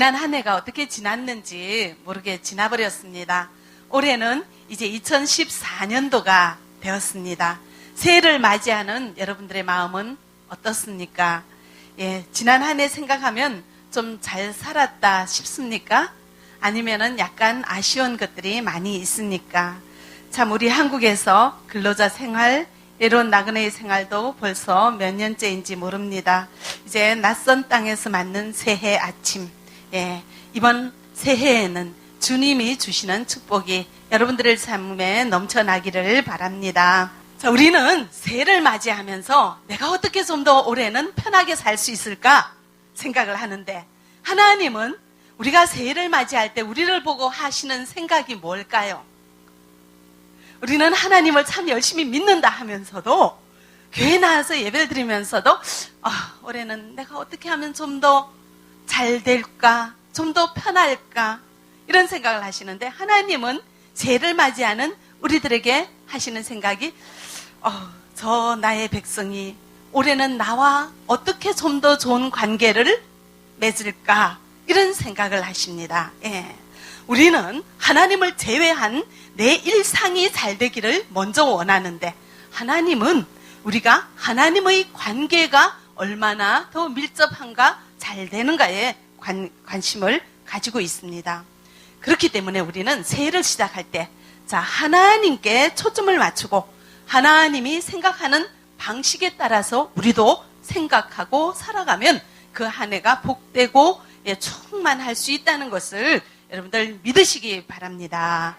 지난 한 해가 어떻게 지났는지 모르게 지나버렸습니다. 올해는 이제 2014년도가 되었습니다. 새해를 맞이하는 여러분들의 마음은 어떻습니까? 예, 지난 한 해 생각하면 좀 잘 살았다 싶습니까? 아니면은 약간 아쉬운 것들이 많이 있습니까? 참 우리 한국에서 근로자 생활, 예로운 나그네의 생활도 벌써 몇 년째인지 모릅니다. 이제 낯선 땅에서 맞는 새해 아침. 예, 이번 새해에는 주님이 주시는 축복이 여러분들의 삶에 넘쳐나기를 바랍니다. 자, 우리는 새해를 맞이하면서 내가 어떻게 좀 더 올해는 편하게 살 수 있을까 생각을 하는데, 하나님은 우리가 새해를 맞이할 때 우리를 보고 하시는 생각이 뭘까요? 우리는 하나님을 참 열심히 믿는다 하면서도, 교회 나와서 예배를 드리면서도 올해는 내가 어떻게 하면 좀 더 잘 될까, 좀 더 편할까, 이런 생각을 하시는데, 하나님은 새해를 맞이하는 우리들에게 하시는 생각이 저 나의 백성이 올해는 나와 어떻게 좀 더 좋은 관계를 맺을까, 이런 생각을 하십니다. 예. 우리는 하나님을 제외한 내 일상이 잘 되기를 먼저 원하는데, 하나님은 우리가 하나님의 관계가 얼마나 더 밀접한가, 잘 되는가에 관심을 가지고 있습니다. 그렇기 때문에 우리는 새해를 시작할 때, 자, 하나님께 초점을 맞추고 하나님이 생각하는 방식에 따라서 우리도 생각하고 살아가면 그 한 해가 복되고 충만할 수 있다는 것을 여러분들 믿으시기 바랍니다.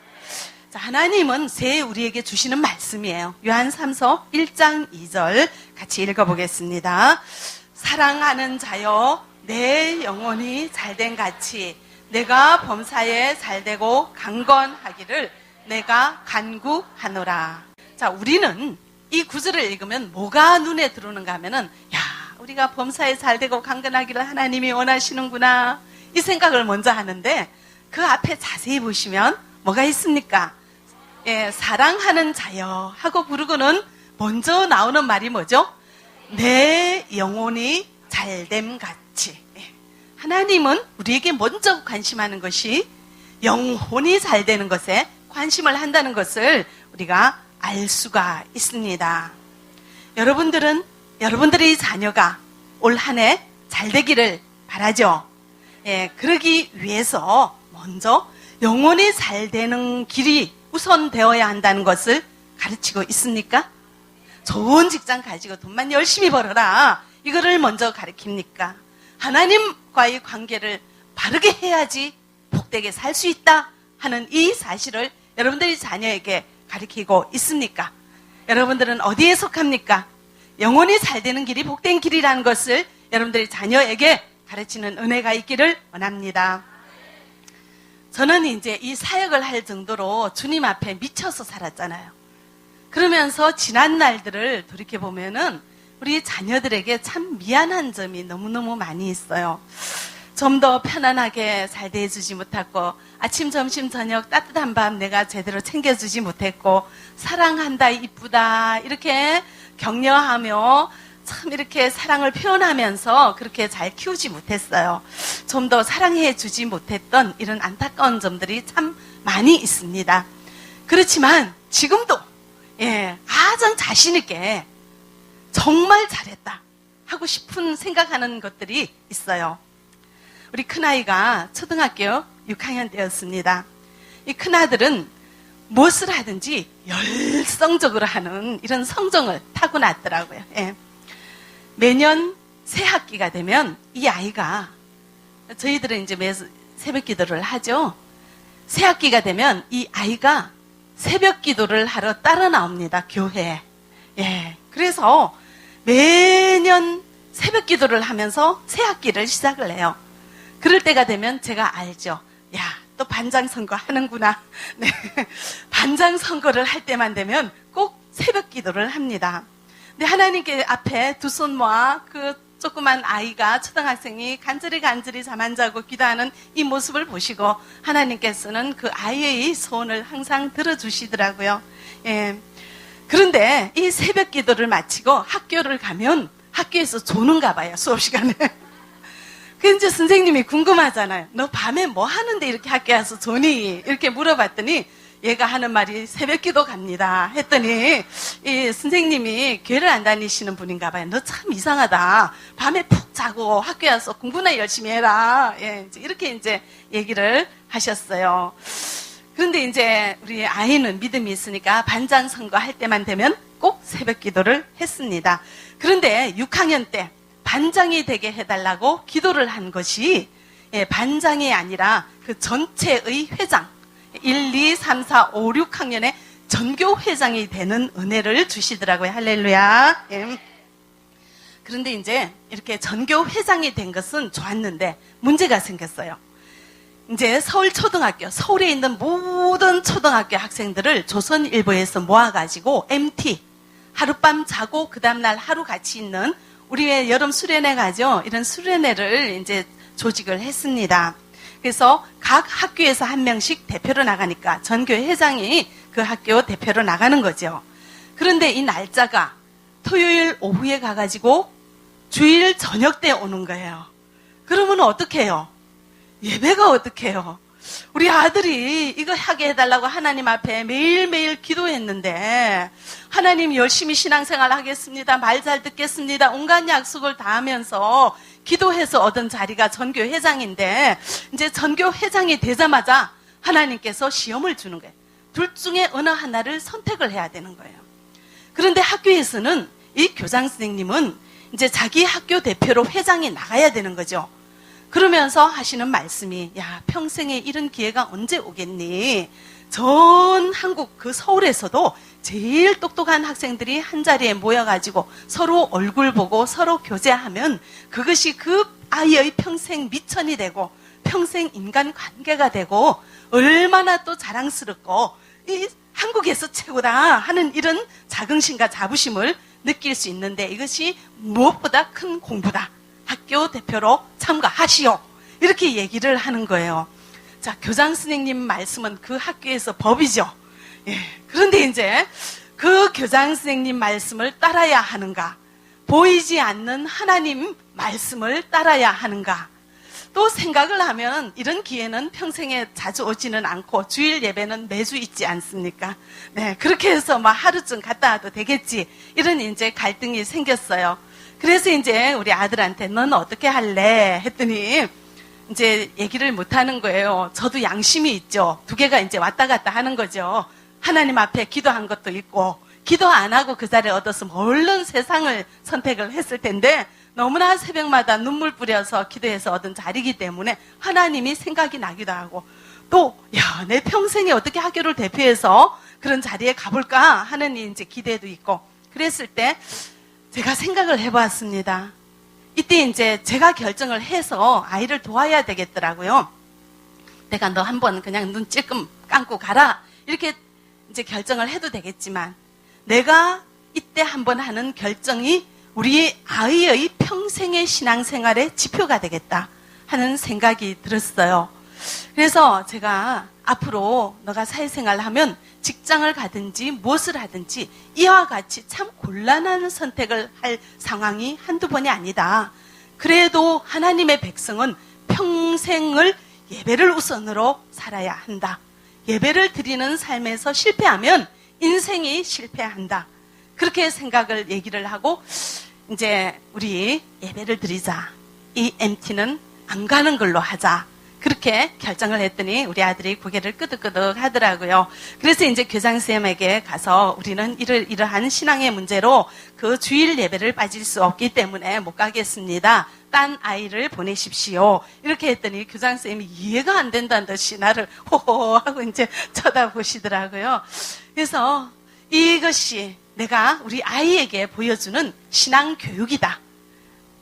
자, 하나님은 새해 우리에게 주시는 말씀이에요. 요한3서 1장 2절 같이 읽어보겠습니다. 사랑하는 자여, 내 영혼이 잘된 같이 내가 범사에 잘되고 강건하기를 내가 간구하노라. 자, 우리는 이 구절을 읽으면 뭐가 눈에 들어오는가 하면은, 우리가 범사에 잘되고 강건하기를 하나님이 원하시는구나, 이 생각을 먼저 하는데, 그 앞에 자세히 보시면 뭐가 있습니까? 예, 사랑하는 자여 하고 부르고는 먼저 나오는 말이 뭐죠? 내 영혼이 잘됨 같이. 예. 하나님은 우리에게 먼저 관심하는 것이 영혼이 잘 되는 것에 관심을 한다는 것을 우리가 알 수가 있습니다. 여러분들의 자녀가 올 한 해 잘 되기를 바라죠. 예, 그러기 위해서 먼저 영혼이 잘 되는 길이 우선되어야 한다는 것을 가르치고 있습니까? 좋은 직장 가지고 돈만 열심히 벌어라, 이거를 먼저 가르칩니까? 하나님과의 관계를 바르게 해야지 복되게 살 수 있다 하는 이 사실을 여러분들이 자녀에게 가르치고 있습니까? 여러분들은 어디에 속합니까? 영혼이 잘 되는 길이 복된 길이라는 것을 여러분들이 자녀에게 가르치는 은혜가 있기를 원합니다. 저는 이제 이 사역을 할 정도로 주님 앞에 미쳐서 살았잖아요. 그러면서 지난 날들을 돌이켜보면은 우리 자녀들에게 참 미안한 점이 너무너무 많이 있어요. 좀 더 편안하게 잘 대해주지 못했고, 아침, 점심, 저녁 따뜻한 밥 내가 제대로 챙겨주지 못했고, 사랑한다, 이쁘다 이렇게 격려하며 참 이렇게 사랑을 표현하면서 그렇게 잘 키우지 못했어요. 좀 더 사랑해 주지 못했던 이런 안타까운 점들이 참 많이 있습니다. 그렇지만 지금도 아주 자신 있게 정말 잘했다 하고 싶은 생각하는 것들이 있어요. 우리 큰아이가 초등학교 6학년 때였습니다. 이 큰아들은 무엇을 하든지 열성적으로 하는 이런 성정을 타고났더라고요. 예. 매년 새 학기가 되면 이 아이가, 저희들은 이제 매 새벽 기도를 하죠. 새 학기가 되면 이 아이가 새벽 기도를 하러 따라 나옵니다, 교회에. 예. 그래서 매년 새벽 기도를 하면서 새 학기를 시작을 해요. 그럴 때가 되면 제가 알죠. 또 반장 선거 하는구나. 네. 반장 선거를 할 때만 되면 꼭 새벽 기도를 합니다. 근데 하나님께 앞에 두 손 모아 그 조그만 아이가, 초등학생이 간절히 잠 안 자고 기도하는 이 모습을 보시고 하나님께서는 그 아이의 소원을 항상 들어주시더라고요. 예. 그런데 이 새벽 기도를 마치고 학교를 가면 학교에서 조는가 봐요, 수업 시간에. 그 이제 선생님이 궁금하잖아요. 너 밤에 뭐 하는데 이렇게 학교에 와서 조니? 이렇게 물어봤더니 얘가 하는 말이 새벽기도 갑니다 했더니 이 선생님이 교회를 안 다니시는 분인가 봐요. 너 참 이상하다. 밤에 푹 자고 학교에 와서 공부나 열심히 해라. 예, 이렇게 이제 얘기를 하셨어요. 그런데 이제 우리 아이는 믿음이 있으니까 반장 선거 할 때만 되면 꼭 새벽기도를 했습니다. 그런데 6학년 때 반장이 되게 해달라고 기도를 한 것이 반장이 아니라 그 전체의 회장 1, 2, 3, 4, 5, 6학년에 전교 회장이 되는 은혜를 주시더라고요. 할렐루야. 그런데 이제 이렇게 전교 회장이 된 것은 좋았는데 문제가 생겼어요. 이제 서울초등학교, 서울에 있는 모든 초등학교 학생들을 조선일보에서 모아가지고 MT, 하룻밤 자고 그 다음날 하루 같이 있는 우리의 여름 수련회 가죠. 이런 수련회를 이제 조직을 했습니다. 그래서 각 학교에서 한 명씩 대표로 나가니까 전교회 회장이 그 학교 대표로 나가는 거죠. 그런데 이 날짜가 토요일 오후에 가가지고 주일 저녁 때 오는 거예요. 그러면 어떻게 해요? 예배가 어떻게 해요? 우리 아들이 이거 하게 해달라고 하나님 앞에 매일매일 기도했는데 하나님 열심히 신앙생활 하겠습니다. 말 잘 듣겠습니다. 온갖 약속을 다 하면서 기도해서 얻은 자리가 전교 회장인데 이제 전교 회장이 되자마자 하나님께서 시험을 주는 거예요. 둘 중에 어느 하나를 선택을 해야 되는 거예요. 그런데 학교에서는 이 교장 선생님은 이제 자기 학교 대표로 회장이 나가야 되는 거죠. 그러면서 하시는 말씀이 야 평생에 이런 기회가 언제 오겠니? 전 한국 그 서울에서도 제일 똑똑한 학생들이 한 자리에 모여가지고 서로 얼굴 보고 서로 교제하면 그것이 그 아이의 평생 미천이 되고 평생 인간관계가 되고 얼마나 또 자랑스럽고 이 한국에서 최고다 하는 이런 자긍심과 자부심을 느낄 수 있는데 이것이 무엇보다 큰 공부다. 학교 대표로 참가하시오. 이렇게 얘기를 하는 거예요. 자, 교장 선생님 말씀은 그 학교에서 법이죠. 예. 그런데 이제 그 교장 선생님 말씀을 따라야 하는가? 보이지 않는 하나님 말씀을 따라야 하는가? 또 생각을 하면 이런 기회는 평생에 자주 오지는 않고 주일 예배는 매주 있지 않습니까? 네, 그렇게 해서 막 하루쯤 갔다 와도 되겠지. 이런 이제 갈등이 생겼어요. 그래서 이제 우리 아들한테 넌 어떻게 할래? 했더니 이제 얘기를 못 하는 거예요. 저도 양심이 있죠. 두 개가 이제 왔다 갔다 하는 거죠. 하나님 앞에 기도한 것도 있고 기도 안 하고 그 자리에 얻었으면 얼른 세상을 선택을 했을 텐데 너무나 새벽마다 눈물 뿌려서 기도해서 얻은 자리이기 때문에 하나님이 생각이 나기도 하고 또 야, 내 평생에 어떻게 학교를 대표해서 그런 자리에 가볼까 하는 이제 기대도 있고 그랬을 때 제가 생각을 해보았습니다. 이때 이제 제가 결정을 해서 아이를 도와야 되겠더라고요. 내가 너 한번 그냥 눈 찔끔 감고 가라. 이렇게 이제 결정을 해도 되겠지만 내가 이때 한번 하는 결정이 우리 아이의 평생의 신앙생활의 지표가 되겠다 하는 생각이 들었어요. 그래서 제가 앞으로 너가 사회생활을 하면 직장을 가든지 무엇을 하든지 이와 같이 참 곤란한 선택을 할 상황이 한두 번이 아니다. 그래도 하나님의 백성은 평생을 예배를 우선으로 살아야 한다. 예배를 드리는 삶에서 실패하면 인생이 실패한다. 그렇게 생각을 얘기를 하고 이제 우리 예배를 드리자. 이 MT는 안 가는 걸로 하자. 그렇게 결정을 했더니 우리 아들이 고개를 끄덕끄덕 하더라고요. 그래서 이제 교장선생님에게 가서 우리는 이러한 신앙의 문제로 그 주일 예배를 빠질 수 없기 때문에 못 가겠습니다. 딴 아이를 보내십시오. 이렇게 했더니 교장선생님이 이해가 안 된다는 듯이 나를 호호 하고 이제 쳐다보시더라고요. 그래서 이것이 내가 우리 아이에게 보여주는 신앙 교육이다.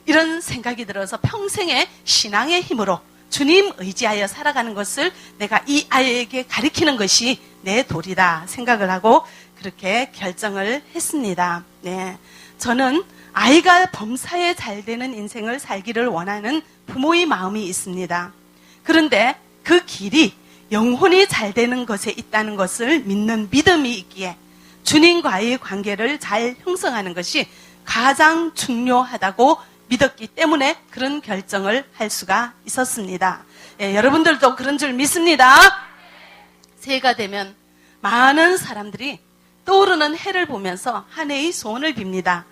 이런 생각이 들어서 평생의 신앙의 힘으로 주님 의지하여 살아가는 것을 내가 이 아이에게 가르치는 것이 내 도리다 생각을 하고 그렇게 결정을 했습니다. 네, 저는 아이가 범사에 잘 되는 인생을 살기를 원하는 부모의 마음이 있습니다. 그런데 그 길이 영혼이 잘 되는 것에 있다는 것을 믿는 믿음이 있기에 주님과의 관계를 잘 형성하는 것이 가장 중요하다고 믿었기 때문에 그런 결정을 할 수가 있었습니다. 예, 여러분들도 그런 줄 믿습니다. 새해가 되면 많은 사람들이 떠오르는 해를 보면서 한 해의 소원을 빕니다.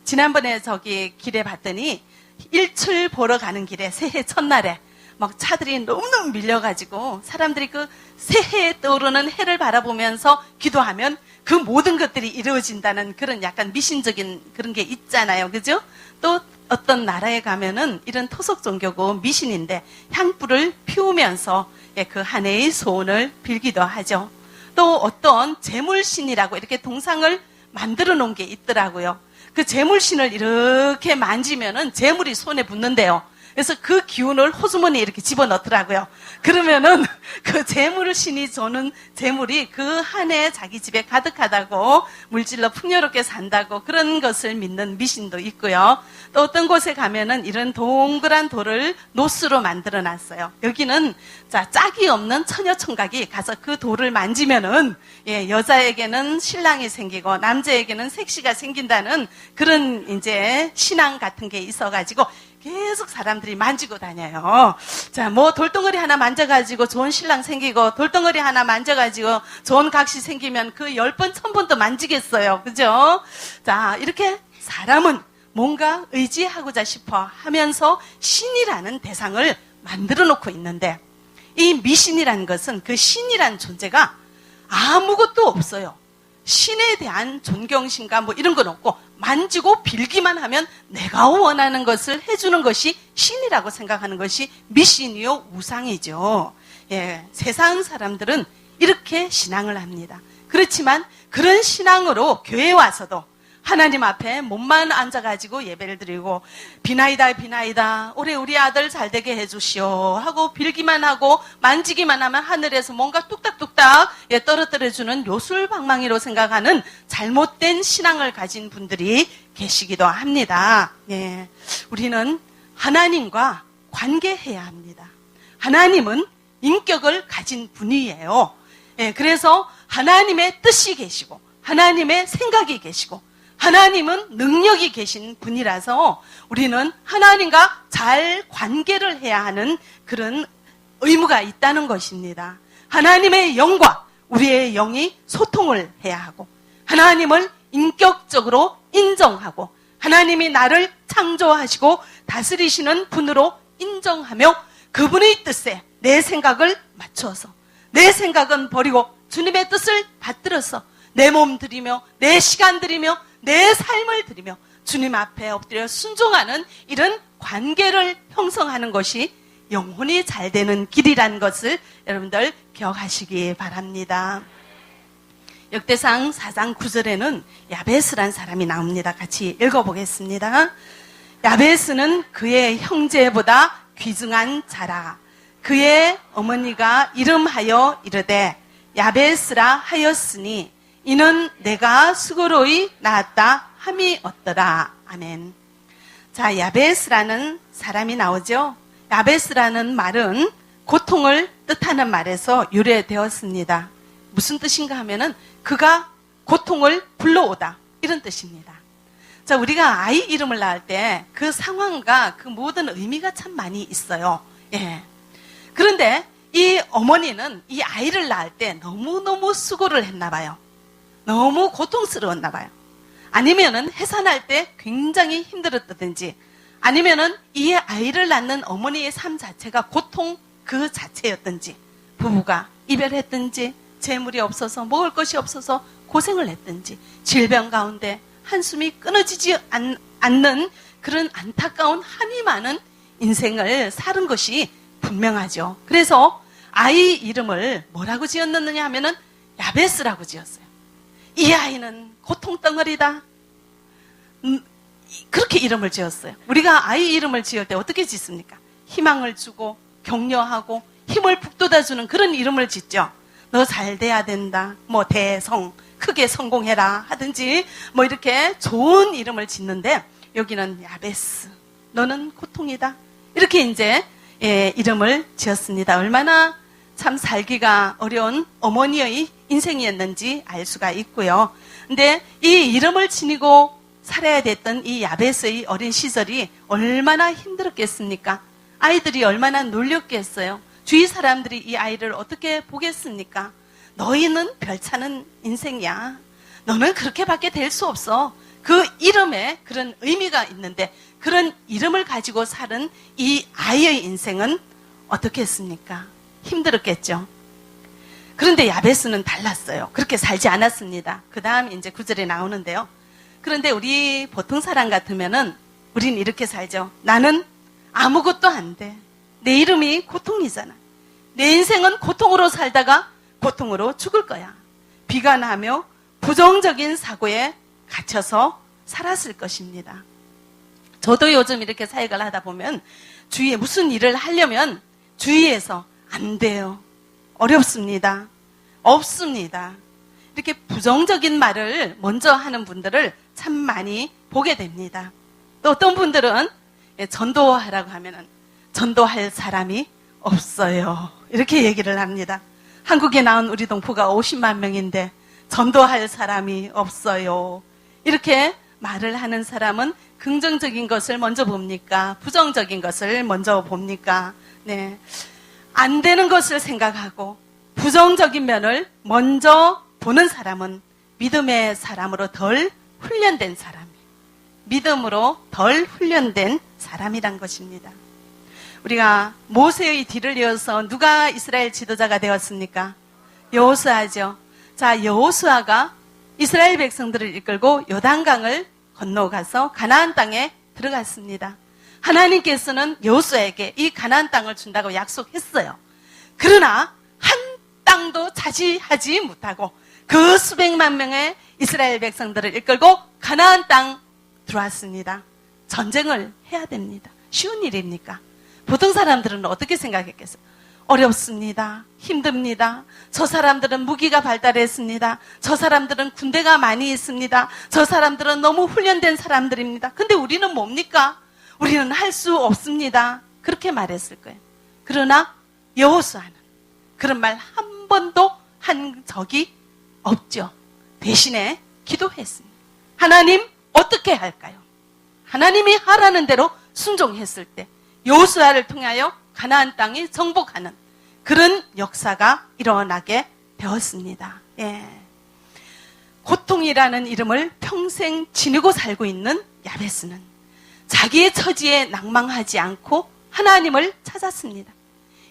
지난번에 저기 길에 봤더니 일출 보러 가는 길에 새해 첫날에 막 차들이 너무너무 밀려가지고 사람들이 그 새해에 떠오르는 해를 바라보면서 기도하면 그 모든 것들이 이루어진다는 그런 약간 미신적인 그런 게 있잖아요. 그죠? 또 어떤 나라에 가면은 이런 토속 종교고 미신인데 향불을 피우면서 그 한 해의 소원을 빌기도 하죠. 또 어떤 재물신이라고 이렇게 동상을 만들어 놓은 게 있더라고요. 그 재물신을 이렇게 만지면은 재물이 손에 붙는데요. 그래서 그 기운을 호주머니에 이렇게 집어넣더라고요. 그러면은 그 재물신이 주는 재물이 그 한 해 자기 집에 가득하다고 물질로 풍요롭게 산다고 그런 것을 믿는 미신도 있고요. 또 어떤 곳에 가면은 이런 동그란 돌을 노스로 만들어 놨어요. 여기는 짝이 없는 처녀총각이 가서 그 돌을 만지면은 여자에게는 신랑이 생기고 남자에게는 색시가 생긴다는 그런 이제 신앙 같은 게 있어가지고 계속 사람들이 만지고 다녀요. 자, 뭐 돌덩어리 하나 만져가지고 좋은 신랑 생기고 돌덩어리 하나 만져가지고 좋은 각시 생기면 그 10번, 1000번도 만지겠어요. 그죠? 자, 이렇게 사람은 뭔가 의지하고자 싶어 하면서 신이라는 대상을 만들어 놓고 있는데 이 미신이라는 것은 그 신이라는 존재가 아무것도 없어요. 신에 대한 존경심과 뭐 이런 건 없고 만지고 빌기만 하면 내가 원하는 것을 해주는 것이 신이라고 생각하는 것이 미신이요 우상이죠. 예, 세상 사람들은 이렇게 신앙을 합니다. 그렇지만 그런 신앙으로 교회에 와서도 하나님 앞에 몸만 앉아가지고 예배를 드리고 비나이다 비나이다 올해 우리 아들 잘되게 해주시오 하고 빌기만 하고 만지기만 하면 하늘에서 뭔가 뚝딱뚝딱 떨어뜨려주는 요술방망이로 생각하는 잘못된 신앙을 가진 분들이 계시기도 합니다. 예, 우리는 하나님과 관계해야 합니다. 하나님은 인격을 가진 분이에요. 예, 그래서 하나님의 뜻이 계시고 하나님의 생각이 계시고 하나님은 능력이 계신 분이라서 우리는 하나님과 잘 관계를 해야 하는 그런 의무가 있다는 것입니다. 하나님의 영과 우리의 영이 소통을 해야 하고 하나님을 인격적으로 인정하고 하나님이 나를 창조하시고 다스리시는 분으로 인정하며 그분의 뜻에 내 생각을 맞추어서 내 생각은 버리고 주님의 뜻을 받들어서 내 몸 들이며 내 시간 들이며 내 삶을 드리며 주님 앞에 엎드려 순종하는 이런 관계를 형성하는 것이 영혼이 잘 되는 길이라는 것을 여러분들 기억하시기 바랍니다. 역대상 4장 9절에는 야베스란 사람이 나옵니다. 같이 읽어보겠습니다. 야베스는 그의 형제보다 귀중한 자라. 그의 어머니가 이름하여 이르되 야베스라 하였으니 이는 내가 수고로이 낳았다 함이 얻더라. 아멘. 자, 야베스라는 사람이 나오죠. 야베스라는 말은 고통을 뜻하는 말에서 유래되었습니다. 무슨 뜻인가 하면은 그가 고통을 불러오다 이런 뜻입니다. 자, 우리가 아이 이름을 낳을 때 그 상황과 그 모든 의미가 참 많이 있어요. 예. 그런데 이 어머니는 이 아이를 낳을 때 너무너무 수고를 했나 봐요. 너무 고통스러웠나 봐요. 아니면은 해산할 때 굉장히 힘들었다든지 아니면은 이 아이를 낳는 어머니의 삶 자체가 고통 그 자체였든지 부부가 이별했든지 재물이 없어서 먹을 것이 없어서 고생을 했든지 질병 가운데 한숨이 끊어지지 않는 그런 안타까운 한이 많은 인생을 사는 것이 분명하죠. 그래서 아이 이름을 뭐라고 지었느냐 하면은 야베스라고 지었어요. 이 아이는 고통덩어리다. 그렇게 이름을 지었어요. 우리가 아이 이름을 지을 때 어떻게 짓습니까? 희망을 주고 격려하고 힘을 북돋아주는 그런 이름을 짓죠. 너 잘 돼야 된다. 뭐 대성, 크게 성공해라 하든지 뭐 이렇게 좋은 이름을 짓는데 여기는 야베스. 너는 고통이다. 이렇게 이제 이름을 지었습니다. 얼마나 참 살기가 어려운 어머니의 인생이었는지 알 수가 있고요. 근데 이 이름을 지니고 살아야 됐던 이 야베스의 어린 시절이 얼마나 힘들었겠습니까? 아이들이 얼마나 놀렸겠어요? 주위 사람들이 이 아이를 어떻게 보겠습니까? 너희는 별차는 인생이야. 너는 그렇게밖에 될 수 없어. 그 이름에 그런 의미가 있는데 그런 이름을 가지고 살은 이 아이의 인생은 어떻겠습니까? 힘들었겠죠. 그런데 야베스는 달랐어요. 그렇게 살지 않았습니다. 그 다음 이제 9절에 나오는데요. 그런데 우리 보통 사람 같으면은 우린 이렇게 살죠. 나는 아무것도 안 돼. 내 이름이 고통이잖아. 내 인생은 고통으로 살다가 고통으로 죽을 거야. 비관하며 부정적인 사고에 갇혀서 살았을 것입니다. 저도 요즘 이렇게 사역을 하다 보면 주위에 무슨 일을 하려면 주위에서 안 돼요. 어렵습니다. 없습니다. 이렇게 부정적인 말을 먼저 하는 분들을 참 많이 보게 됩니다. 또 어떤 분들은 전도하라고 하면은 전도할 사람이 없어요. 이렇게 얘기를 합니다. 한국에 나온 우리 동포가 50만 명인데 전도할 사람이 없어요. 이렇게 말을 하는 사람은 긍정적인 것을 먼저 봅니까? 부정적인 것을 먼저 봅니까? 네. 안 되는 것을 생각하고 부정적인 면을 먼저 보는 사람은 믿음의 사람으로 덜 훈련된 사람이에요. 믿음으로 덜 훈련된 사람이란 것입니다. 우리가 모세의 뒤를 이어서 누가 이스라엘 지도자가 되었습니까? 여호수아죠. 자, 여호수아가 이스라엘 백성들을 이끌고 요단강을 건너가서 가나안 땅에 들어갔습니다. 하나님께서는 여호수아에게 이 가나안 땅을 준다고 약속했어요. 그러나 한 땅도 차지하지 못하고 그 수백만 명의 이스라엘 백성들을 이끌고 가나안 땅 들어왔습니다. 전쟁을 해야 됩니다. 쉬운 일입니까? 보통 사람들은 어떻게 생각했겠어요? 어렵습니다. 힘듭니다. 저 사람들은 무기가 발달했습니다. 저 사람들은 군대가 많이 있습니다. 저 사람들은 너무 훈련된 사람들입니다. 근데 우리는 뭡니까? 우리는 할 수 없습니다. 그렇게 말했을 거예요. 그러나 여호수아는 그런 말 한 번도 한 적이 없죠. 대신에 기도했습니다. 하나님 어떻게 할까요? 하나님이 하라는 대로 순종했을 때 여호수아를 통하여 가나안 땅이 정복하는 그런 역사가 일어나게 되었습니다. 예. 고통이라는 이름을 평생 지니고 살고 있는 야베스는 자기의 처지에 낭망하지 않고 하나님을 찾았습니다.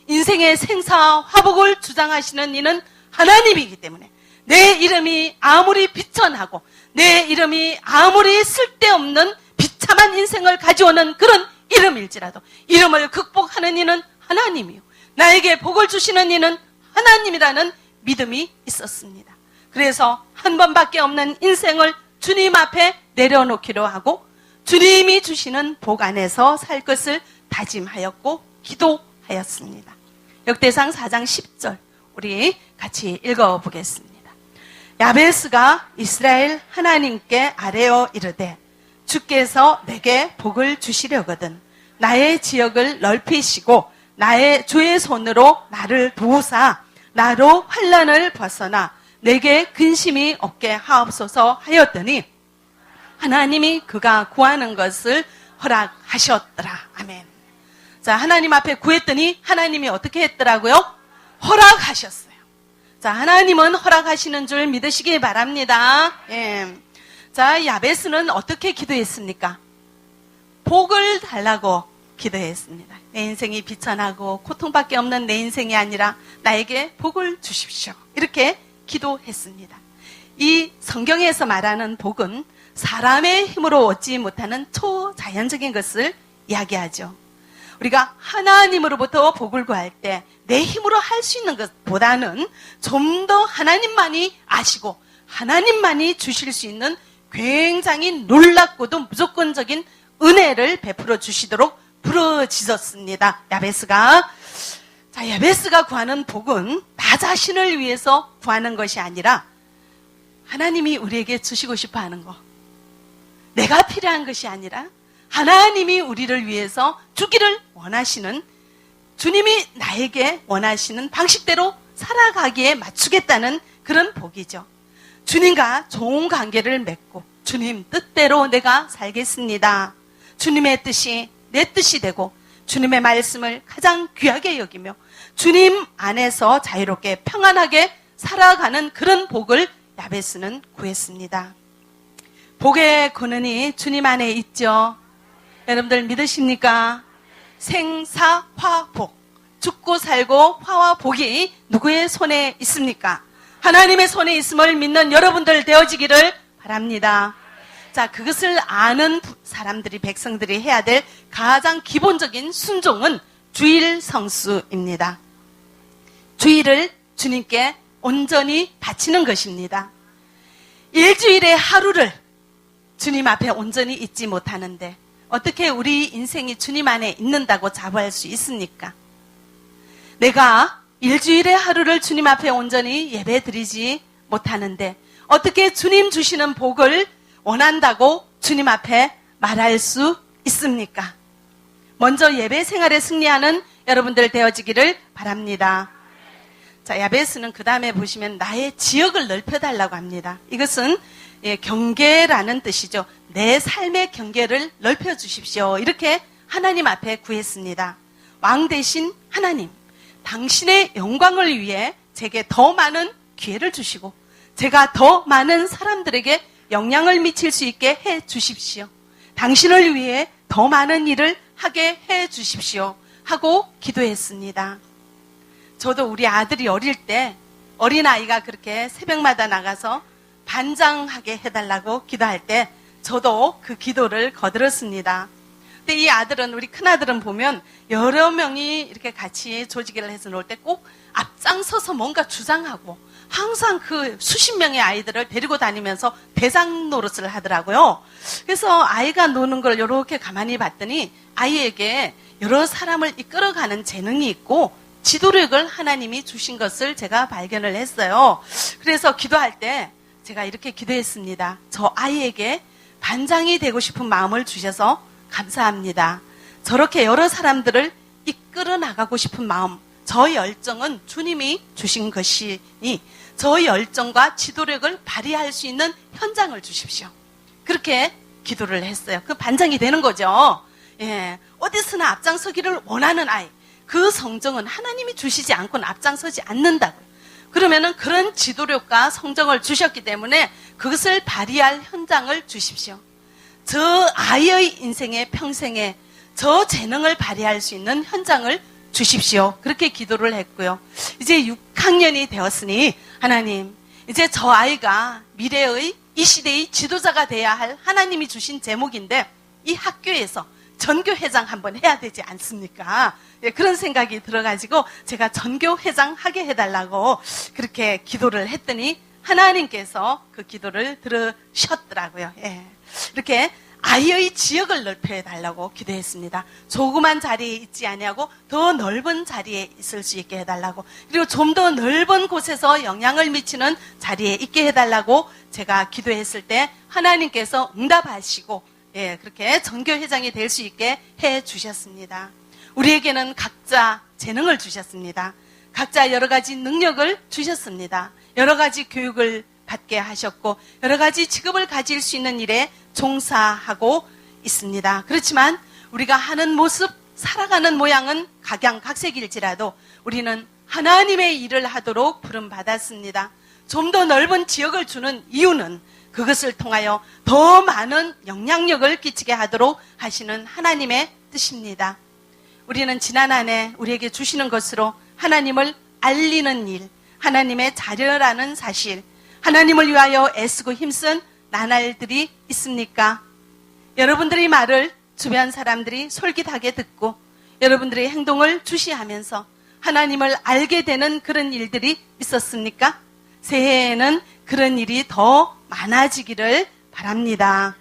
인생의 생사와 화복을 주장하시는 이는 하나님이기 때문에 내 이름이 아무리 비천하고 내 이름이 아무리 쓸데없는 비참한 인생을 가져오는 그런 이름일지라도 이름을 극복하는 이는 하나님이요. 나에게 복을 주시는 이는 하나님이라는 믿음이 있었습니다. 그래서 한 번밖에 없는 인생을 주님 앞에 내려놓기로 하고 주님이 주시는 복 안에서 살 것을 다짐하였고 기도하였습니다. 역대상 4장 10절 우리 같이 읽어보겠습니다. 야베스가 이스라엘 하나님께 아뢰어 이르되 주께서 내게 복을 주시려거든 나의 지역을 넓히시고 나의 주의 손으로 나를 도우사 나로 환난을 벗어나 내게 근심이 없게 하옵소서 하였더니 하나님이 그가 구하는 것을 허락하셨더라. 아멘. 자, 하나님 앞에 구했더니 하나님이 어떻게 했더라고요? 허락하셨어요. 자, 하나님은 허락하시는 줄 믿으시기 바랍니다. 예. 자, 야베스는 어떻게 기도했습니까? 복을 달라고 기도했습니다. 내 인생이 비천하고 고통밖에 없는 내 인생이 아니라 나에게 복을 주십시오. 이렇게 기도했습니다. 이 성경에서 말하는 복은 사람의 힘으로 얻지 못하는 초자연적인 것을 이야기하죠. 우리가 하나님으로부터 복을 구할 때 내 힘으로 할 수 있는 것보다는 좀 더 하나님만이 아시고 하나님만이 주실 수 있는 굉장히 놀랍고도 무조건적인 은혜를 베풀어 주시도록 부르짖었습니다. 야베스가. 자, 야베스가 구하는 복은 나 자신을 위해서 구하는 것이 아니라 하나님이 우리에게 주시고 싶어 하는 거. 내가 필요한 것이 아니라 하나님이 우리를 위해서 주기를 원하시는 주님이 나에게 원하시는 방식대로 살아가기에 맞추겠다는 그런 복이죠. 주님과 좋은 관계를 맺고 주님 뜻대로 내가 살겠습니다. 주님의 뜻이 내 뜻이 되고 주님의 말씀을 가장 귀하게 여기며 주님 안에서 자유롭게 평안하게 살아가는 그런 복을 야베스는 구했습니다. 복의 근원이 주님 안에 있죠. 여러분들 믿으십니까? 생사화복, 죽고 살고 화와 복이 누구의 손에 있습니까? 하나님의 손에 있음을 믿는 여러분들 되어지기를 바랍니다. 자, 그것을 아는 사람들이, 백성들이 해야 될 가장 기본적인 순종은 주일 성수입니다. 주일을 주님께 온전히 바치는 것입니다. 일주일의 하루를 주님 앞에 온전히 있지 못하는데 어떻게 우리 인생이 주님 안에 있는다고 자부할 수 있습니까? 내가 일주일의 하루를 주님 앞에 온전히 예배 드리지 못하는데 어떻게 주님 주시는 복을 원한다고 주님 앞에 말할 수 있습니까? 먼저 예배 생활에 승리하는 여러분들 되어지기를 바랍니다. 자, 야베스는 그 다음에 보시면 나의 지역을 넓혀달라고 합니다. 이것은 경계라는 뜻이죠. 내 삶의 경계를 넓혀주십시오. 이렇게 하나님 앞에 구했습니다. 왕 대신 하나님, 당신의 영광을 위해 제게 더 많은 기회를 주시고 제가 더 많은 사람들에게 영향을 미칠 수 있게 해 주십시오. 당신을 위해 더 많은 일을 하게 해 주십시오. 하고 기도했습니다. 저도 우리 아들이 어릴 때 어린아이가 그렇게 새벽마다 나가서 반장하게 해달라고 기도할 때 저도 그 기도를 거들었습니다. 근데 이 아들은, 우리 큰아들은 보면 여러 명이 이렇게 같이 조직을 해서 놀 때 꼭 앞장서서 뭔가 주장하고 항상 그 수십 명의 아이들을 데리고 다니면서 대장 노릇을 하더라고요. 그래서 아이가 노는 걸 이렇게 가만히 봤더니 아이에게 여러 사람을 이끌어가는 재능이 있고 지도력을 하나님이 주신 것을 제가 발견을 했어요. 그래서 기도할 때 제가 이렇게 기도했습니다. 저 아이에게 반장이 되고 싶은 마음을 주셔서 감사합니다. 저렇게 여러 사람들을 이끌어 나가고 싶은 마음, 저 열정은 주님이 주신 것이니 저 열정과 지도력을 발휘할 수 있는 현장을 주십시오. 그렇게 기도를 했어요. 그 반장이 되는 거죠. 예, 어디서나 앞장서기를 원하는 아이, 그 성정은 하나님이 주시지 않고는 앞장서지 않는다고요. 그러면은 그런 지도력과 성정을 주셨기 때문에 그것을 발휘할 현장을 주십시오. 저 아이의 인생의 평생에 저 재능을 발휘할 수 있는 현장을 주십시오. 그렇게 기도를 했고요. 이제 6학년이 되었으니 하나님, 이제 저 아이가 미래의 이 시대의 지도자가 돼야 할 하나님이 주신 제목인데 이 학교에서 전교회장 한번 해야 되지 않습니까? 예, 그런 생각이 들어가지고 제가 전교회장 하게 해달라고 그렇게 기도를 했더니 하나님께서 그 기도를 들으셨더라고요. 예, 이렇게 아이의 지역을 넓혀달라고 기도했습니다. 조그만 자리에 있지 아니하고 더 넓은 자리에 있을 수 있게 해달라고, 그리고 좀 더 넓은 곳에서 영향을 미치는 자리에 있게 해달라고 제가 기도했을 때 하나님께서 응답하시고, 예, 그렇게 전교회장이 될 수 있게 해주셨습니다. 우리에게는 각자 재능을 주셨습니다. 각자 여러 가지 능력을 주셨습니다. 여러 가지 교육을 받게 하셨고 여러 가지 직업을 가질 수 있는 일에 종사하고 있습니다. 그렇지만 우리가 하는 모습, 살아가는 모양은 각양각색일지라도 우리는 하나님의 일을 하도록 부름받았습니다. 좀 더 넓은 지역을 주는 이유는 그것을 통하여 더 많은 영향력을 끼치게 하도록 하시는 하나님의 뜻입니다. 우리는 지난 한 해 우리에게 주시는 것으로 하나님을 알리는 일, 하나님의 자녀라는 사실, 하나님을 위하여 애쓰고 힘쓴 나날들이 있습니까? 여러분들의 말을 주변 사람들이 솔깃하게 듣고 여러분들의 행동을 주시하면서 하나님을 알게 되는 그런 일들이 있었습니까? 새해에는 그런 일이 더 많아지기를 바랍니다.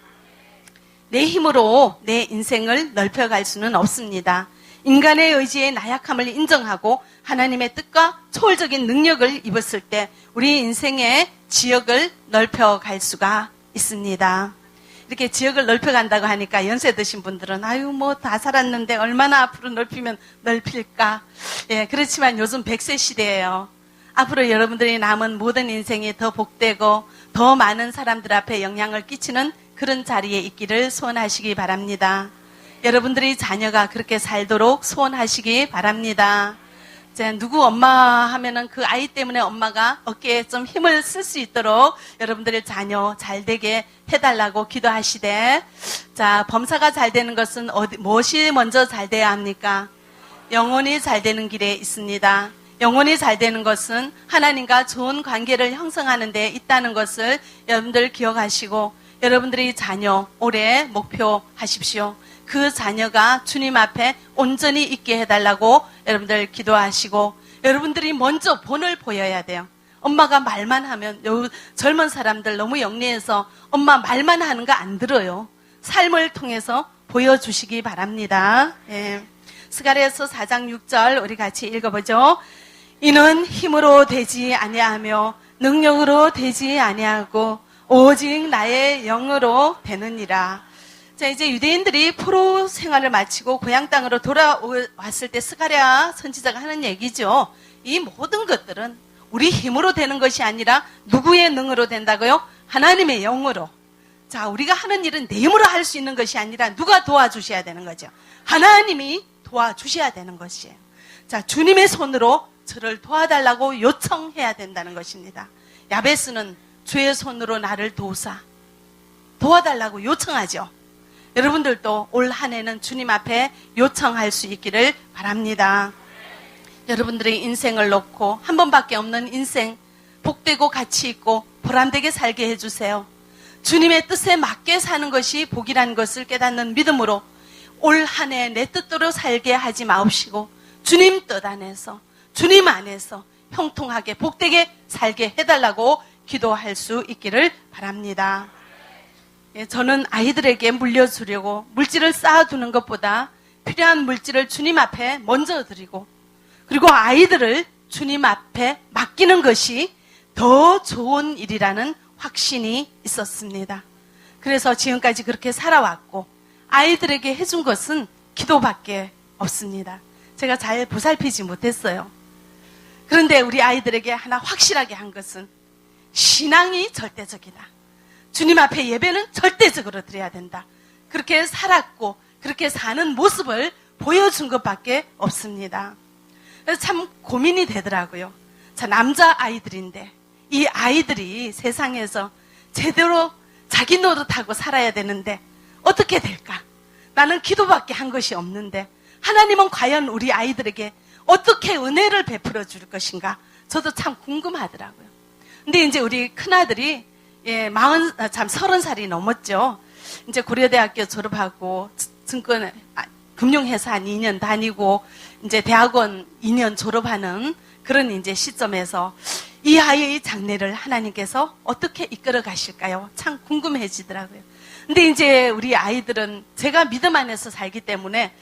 내 힘으로 내 인생을 넓혀갈 수는 없습니다. 인간의 의지의 나약함을 인정하고 하나님의 뜻과 초월적인 능력을 입었을 때 우리 인생의 지역을 넓혀갈 수가 있습니다. 이렇게 지역을 넓혀간다고 하니까 연세 드신 분들은 아유 뭐 다 살았는데 얼마나 앞으로 넓히면 넓힐까. 예, 그렇지만 요즘 100세 시대예요. 앞으로 여러분들이 남은 모든 인생이 더 복되고 더 많은 사람들 앞에 영향을 끼치는 그런 자리에 있기를 소원하시기 바랍니다. 여러분들이 자녀가 그렇게 살도록 소원하시기 바랍니다. 이제 누구 엄마 하면은 그 아이 때문에 엄마가 어깨에 좀 힘을 쓸 수 있도록 여러분들의 자녀 잘 되게 해달라고 기도하시되, 자, 범사가 잘 되는 것은 무엇이 먼저 잘 돼야 합니까? 영혼이 잘 되는 길에 있습니다. 영혼이 잘 되는 것은 하나님과 좋은 관계를 형성하는 데 있다는 것을 여러분들 기억하시고, 여러분들이 자녀 올해 목표하십시오. 그 자녀가 주님 앞에 온전히 있게 해달라고 여러분들 기도하시고, 여러분들이 먼저 본을 보여야 돼요. 엄마가 말만 하면, 젊은 사람들 너무 영리해서 엄마 말만 하는 거 안 들어요. 삶을 통해서 보여주시기 바랍니다. 예. 스가랴서 4장 6절 우리 같이 읽어보죠. 이는 힘으로 되지 아니하며 능력으로 되지 아니하고 오직 나의 영으로 되느니라. 자, 이제 유대인들이 포로 생활을 마치고 고향 땅으로 돌아왔을 때 스가랴 선지자가 하는 얘기죠. 이 모든 것들은 우리 힘으로 되는 것이 아니라 누구의 능으로 된다고요? 하나님의 영으로. 자, 우리가 하는 일은 내 힘으로 할 수 있는 것이 아니라 누가 도와주셔야 되는 거죠? 하나님이 도와주셔야 되는 것이에요. 자, 주님의 손으로 저를 도와달라고 요청해야 된다는 것입니다. 야베스는 주의 손으로 나를 도와달라고 요청하죠. 여러분들도 올 한 해는 주님 앞에 요청할 수 있기를 바랍니다. 여러분들의 인생을 놓고 한 번밖에 없는 인생, 복되고 가치 있고 보람되게 살게 해주세요. 주님의 뜻에 맞게 사는 것이 복이라는 것을 깨닫는 믿음으로 올 한 해 내 뜻대로 살게 하지 마옵시고 주님 뜻 안에서, 주님 안에서 형통하게 복되게 살게 해달라고 기도할 수 있기를 바랍니다. 예, 저는 아이들에게 물려주려고 물질을 쌓아두는 것보다 필요한 물질을 주님 앞에 먼저 드리고, 그리고 아이들을 주님 앞에 맡기는 것이 더 좋은 일이라는 확신이 있었습니다. 그래서 지금까지 그렇게 살아왔고, 아이들에게 해준 것은 기도밖에 없습니다. 제가 잘 보살피지 못했어요. 그런데 우리 아이들에게 하나 확실하게 한 것은 신앙이 절대적이다. 주님 앞에 예배는 절대적으로 드려야 된다. 그렇게 살았고 그렇게 사는 모습을 보여준 것밖에 없습니다. 그래서 참 고민이 되더라고요. 자, 남자 아이들인데 이 아이들이 세상에서 제대로 자기 노릇하고 살아야 되는데 어떻게 될까? 나는 기도밖에 한 것이 없는데 하나님은 과연 우리 아이들에게 어떻게 은혜를 베풀어 줄 것인가? 저도 참 궁금하더라고요. 근데 이제 우리 큰아들이 30살이 넘었죠. 이제 고려대학교 졸업하고 금융회사 한 2년 다니고 이제 대학원 2년 졸업하는 그런 이제 시점에서 이 아이의 장래를 하나님께서 어떻게 이끌어 가실까요? 참 궁금해지더라고요. 근데 이제 우리 아이들은 제가 믿음 안에서 살기 때문에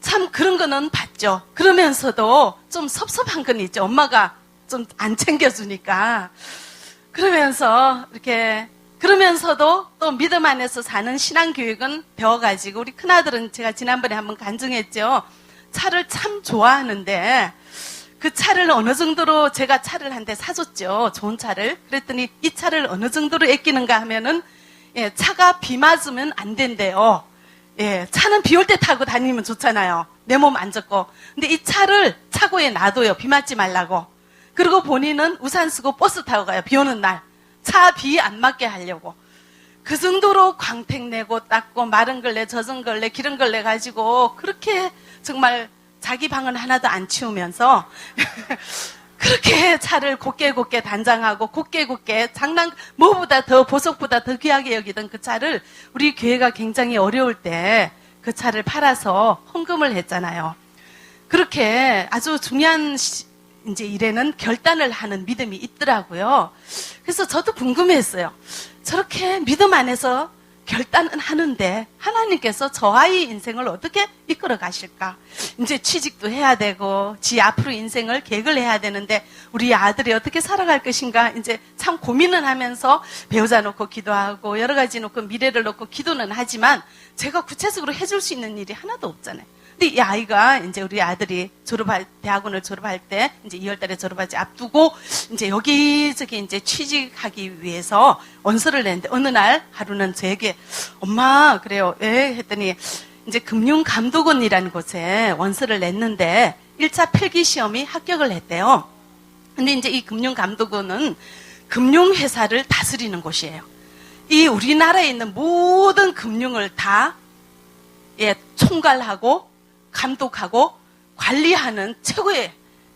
참 그런 거는 봤죠. 그러면서도 좀 섭섭한 건 있죠. 엄마가 좀 안 챙겨주니까. 그러면서도 또 믿음 안에서 사는 신앙교육은 배워가지고, 우리 큰아들은 제가 지난번에 한번 간증했죠. 차를 참 좋아하는데 그 차를 어느 정도로 제가 차를 한 대 사줬죠. 좋은 차를. 그랬더니 이 차를 어느 정도로 아끼는가 하면은 차가 비 맞으면 안 된대요. 차는 비 올 때 타고 다니면 좋잖아요. 내 몸 안 젖고. 근데 이 차를 차고에 놔둬요. 비 맞지 말라고. 그리고 본인은 우산 쓰고 버스 타고 가요. 비 오는 날. 차 비 안 맞게 하려고. 그 정도로 광택 내고 닦고 마른 걸레, 젖은 걸레, 기른 걸레 가지고 그렇게 정말 자기 방은 하나도 안 치우면서 그렇게 차를 곱게 단장하고 곱게 뭐보다 더 보석보다 더 귀하게 여기던 그 차를 우리 교회가 굉장히 어려울 때 그 차를 팔아서 헌금을 했잖아요. 그렇게 아주 중요한 이제 일에는 결단을 하는 믿음이 있더라고요. 그래서 저도 궁금했어요. 저렇게 믿음 안에서 결단은 하는데 하나님께서 저 아이 인생을 어떻게 이끌어 가실까? 이제 취직도 해야 되고 지 앞으로 인생을 계획을 해야 되는데 우리 아들이 어떻게 살아갈 것인가? 이제 참 고민을 하면서 배우자 놓고 기도하고 여러 가지 놓고 미래를 놓고 기도는 하지만 제가 구체적으로 해줄 수 있는 일이 하나도 없잖아요. 근데 이 아이가 이제 우리 아들이 대학원을 졸업할 때 이제 2월 달에 졸업하지 앞두고 이제 여기저기 이제 취직하기 위해서 원서를 냈는데 어느 날 하루는 저에게 엄마 그래요. 왜? 했더니 이제 금융감독원이라는 곳에 원서를 냈는데 1차 필기 시험이 합격을 했대요. 근데 이제 이 금융감독원은 금융회사를 다스리는 곳이에요. 이 우리나라에 있는 모든 금융을 다 총괄하고 감독하고 관리하는 최고의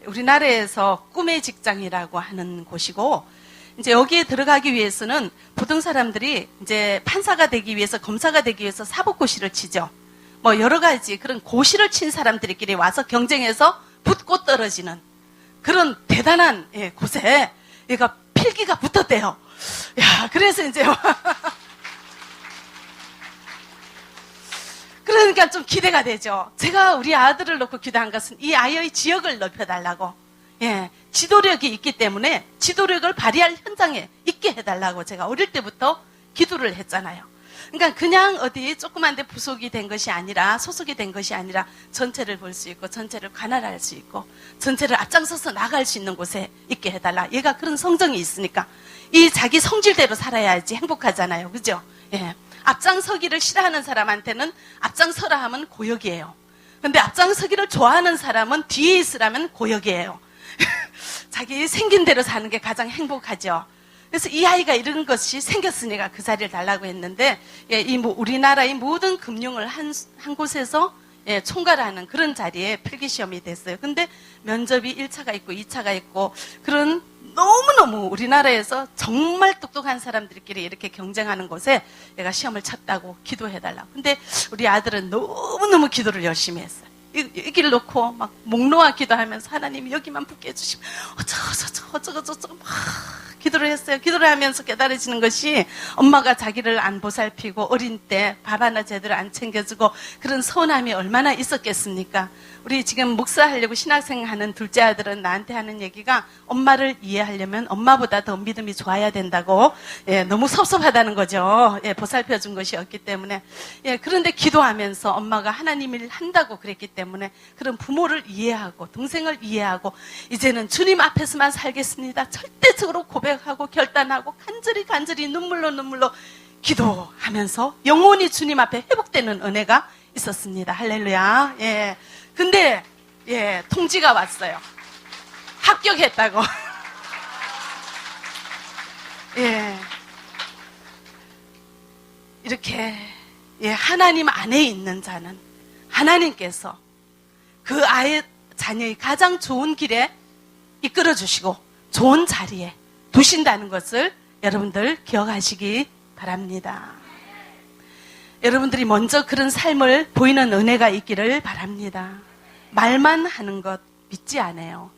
우리나라에서 꿈의 직장이라고 하는 곳이고, 이제 여기에 들어가기 위해서는 보통 사람들이 이제 판사가 되기 위해서, 검사가 되기 위해서 사법고시를 치죠. 뭐 여러 가지 그런 고시를 친 사람들끼리 와서 경쟁해서 붙고 떨어지는 그런 대단한 곳에 얘가 필기가 붙었대요. 야, 그래서 이제 그러니까 좀 기대가 되죠. 제가 우리 아들을 놓고 기도한 것은 이 아이의 지역을 넓혀달라고, 지도력이 있기 때문에 지도력을 발휘할 현장에 있게 해달라고 제가 어릴 때부터 기도를 했잖아요. 그러니까 그냥 어디 조그만 데 부속이 된 것이 아니라, 소속이 된 것이 아니라 전체를 볼 수 있고 전체를 관할할 수 있고 전체를 앞장서서 나갈 수 있는 곳에 있게 해달라. 얘가 그런 성정이 있으니까 이 자기 성질대로 살아야지 행복하잖아요. 그죠? 앞장서기를 싫어하는 사람한테는 앞장서라 하면 고역이에요. 근데 앞장서기를 좋아하는 사람은 뒤에 있으라면 고역이에요. 자기 생긴 대로 사는 게 가장 행복하죠. 그래서 이 아이가 이런 것이 생겼으니까 그 자리를 달라고 했는데, 우리나라의 모든 금융을 한 곳에서 총괄하는 그런 자리에 필기시험이 됐어요. 근데 면접이 1차가 있고 2차가 있고 그런 너무너무 우리나라에서 정말 똑똑한 사람들끼리 이렇게 경쟁하는 곳에 내가 시험을 쳤다고 기도해달라고. 근데 우리 아들은 너무너무 기도를 열심히 했어요. 여기를 놓고 막 목 놓아 기도하면서 하나님 여기만 붙게 해주시면 어쩌고 막 기도를 했어요. 기도를 하면서 깨달아지는 것이 엄마가 자기를 안 보살피고 어린 때 밥 하나 제대로 안 챙겨주고 그런 서운함이 얼마나 있었겠습니까? 우리 지금 목사하려고 신학생 하는 둘째 아들은 나한테 하는 얘기가 엄마를 이해하려면 엄마보다 더 믿음이 좋아야 된다고. 너무 섭섭하다는 거죠. 보살펴 준 것이 없기 때문에. 그런데 기도하면서 엄마가 하나님을 한다고 그랬기 때문에 그런 부모를 이해하고 동생을 이해하고 이제는 주님 앞에서만 살겠습니다. 절대적으로 고백하고 결단하고 간절히 눈물로 기도하면서 영원히 주님 앞에 회복되는 은혜가 있었습니다. 할렐루야. 근데 통지가 왔어요. 합격했다고. 이렇게 하나님 안에 있는 자는 하나님께서 그 아이 자녀의 가장 좋은 길에 이끌어 주시고 좋은 자리에 두신다는 것을 여러분들 기억하시기 바랍니다. 여러분들이 먼저 그런 삶을 보이는 은혜가 있기를 바랍니다. 말만 하는 것 믿지 않아요.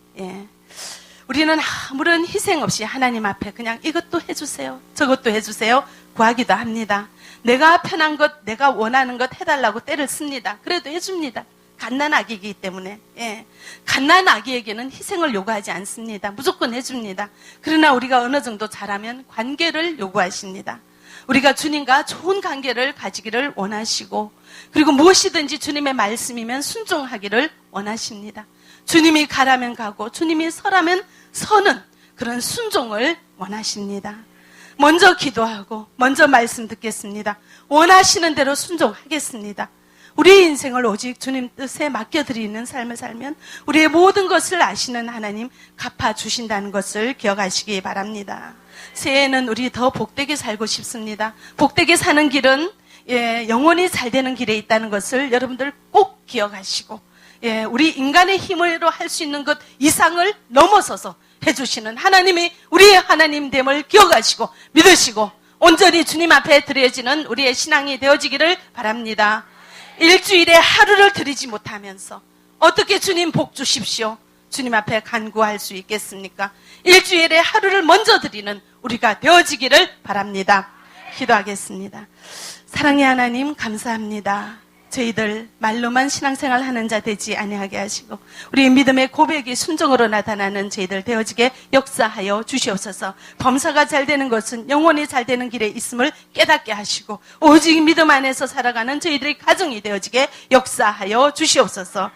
우리는 아무런 희생 없이 하나님 앞에 그냥 이것도 해주세요, 저것도 해주세요 구하기도 합니다. 내가 편한 것, 내가 원하는 것 해달라고 때를 씁니다. 그래도 해줍니다. 갓난아기이기 때문에. 갓난아기에게는 희생을 요구하지 않습니다. 무조건 해줍니다. 그러나 우리가 어느 정도 잘하면 관계를 요구하십니다. 우리가 주님과 좋은 관계를 가지기를 원하시고, 그리고 무엇이든지 주님의 말씀이면 순종하기를 원하십니다. 주님이 가라면 가고 주님이 서라면 서는 그런 순종을 원하십니다. 먼저 기도하고 먼저 말씀 듣겠습니다. 원하시는 대로 순종하겠습니다. 우리의 인생을 오직 주님 뜻에 맡겨드리는 삶을 살면 우리의 모든 것을 아시는 하나님 갚아주신다는 것을 기억하시기 바랍니다. 새해에는 우리 더 복되게 살고 싶습니다. 복되게 사는 길은 영원히 잘 되는 길에 있다는 것을 여러분들 꼭 기억하시고, 우리 인간의 힘으로 할 수 있는 것 이상을 넘어서서 해주시는 하나님이 우리의 하나님됨을 기억하시고 믿으시고 온전히 주님 앞에 드려지는 우리의 신앙이 되어지기를 바랍니다. 일주일에 하루를 드리지 못하면서 어떻게 주님 복 주십시오, 주님 앞에 간구할 수 있겠습니까? 일주일에 하루를 먼저 드리는 우리가 되어지기를 바랍니다. 기도하겠습니다. 사랑의 하나님 감사합니다. 저희들 말로만 신앙생활 하는 자 되지 아니하게 하시고 우리의 믿음의 고백이 순종으로 나타나는 저희들 되어지게 역사하여 주시옵소서. 범사가 잘 되는 것은 영원히 잘 되는 길에 있음을 깨닫게 하시고 오직 믿음 안에서 살아가는 저희들의 가정이 되어지게 역사하여 주시옵소서.